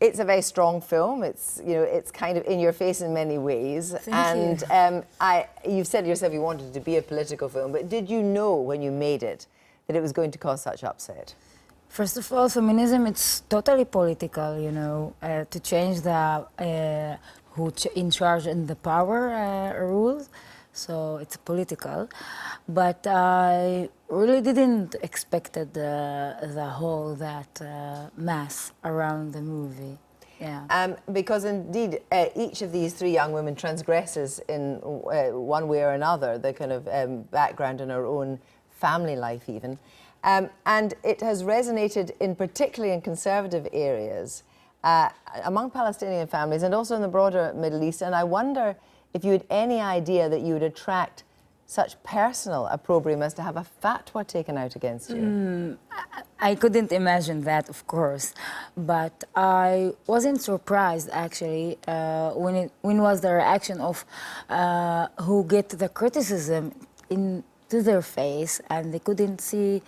It's a very strong film. It's, you know, it's kind of in your face in many ways. Thank you. You've said yourself you wanted it to be a political film, but did you know when you made it that it was going to cause such upset? First of all, feminism, it's totally political, you know, to change the who's in charge and the power rules. So it's political. But I really didn't expect the whole mass around the movie. Yeah. Because indeed, each of these three young women transgresses in one way or another the kind of background in her own family life even. And it has resonated particularly in conservative areas among Palestinian families and also in the broader Middle East. And I wonder if you had any idea that you would attract such personal opprobrium as to have a fatwa taken out against you. I couldn't imagine that, of course, but I wasn't surprised actually when was the reaction of who get the criticism to their face, and they couldn't see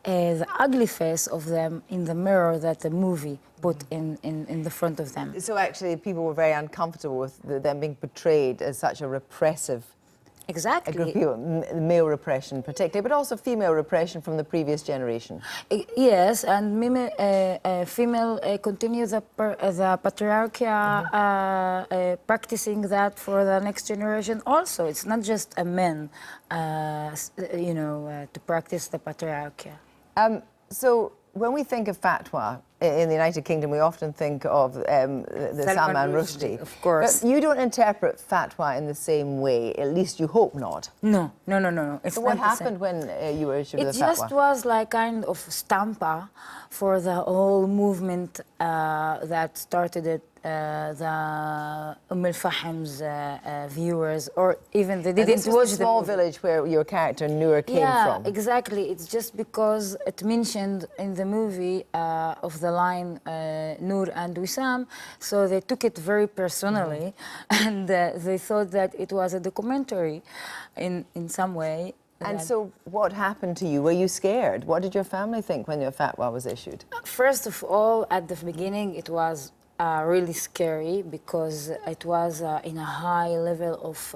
the ugly face of them in the mirror that the movie put in the front of them. So actually people were very uncomfortable with them being portrayed as such a repressive Exactly. a group of people, male repression particularly, but also female repression from the previous generation. Yes, and female continue the patriarchy, practicing that for the next generation also. It's not just a men, you know, to practice the patriarchy. So when we think of fatwa in the United Kingdom, we often think of the Salman Rushdie. Of course. But you don't interpret fatwa in the same way, at least you hope not. No. It's so what not happened when you were issued the fatwa? It just was like kind of stampa for the whole movement that started it, the Al-Fahim's viewers, or even they didn't watch the small village where your character Noor came from. Yeah, exactly. It's just because it mentioned in the movie of the line Noor and Wissam, so they took it very personally, and they thought that it was a documentary in some way. And so what happened to you? Were you scared? What did your family think when your fatwa was issued? First of all, at the beginning, it was really scary because it was in a high level of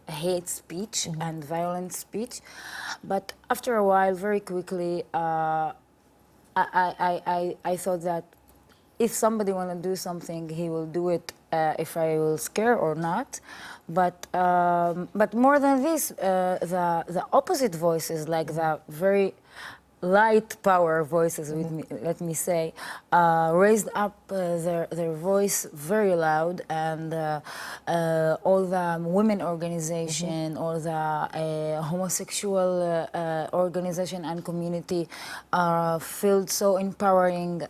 hate speech and violent speech. But after a while, very quickly, I thought that if somebody want to do something, he will do it if I will scare or not. But more than this, the opposite voices, like the very light power voices, let me say, raised up their voice very loud, and all the women organization, all the homosexual organization and community felt so empowering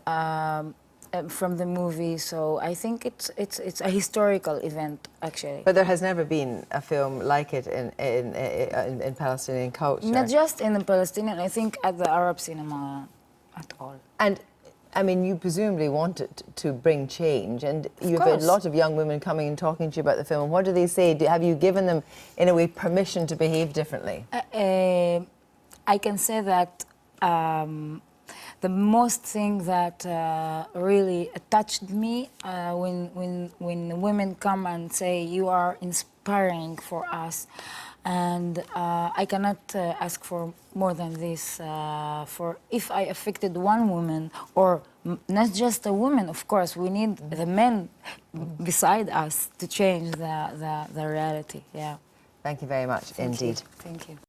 from the movie. So I think it's a historical event, actually. But there has never been a film like it in Palestinian culture. Not just in the Palestinian, I think at the Arab cinema at all. And I mean, you presumably wanted to bring change, and you've had a lot of young women coming and talking to you about the film. And what do they say? Have you given them, in a way, permission to behave differently? I can say that the most thing that really touched me when women come and say, you are inspiring for us, and I cannot ask for more than this. For if I affected one woman, or not just a woman, of course, we need the men beside us to change the reality. Yeah. Thank you very much indeed. Thank you.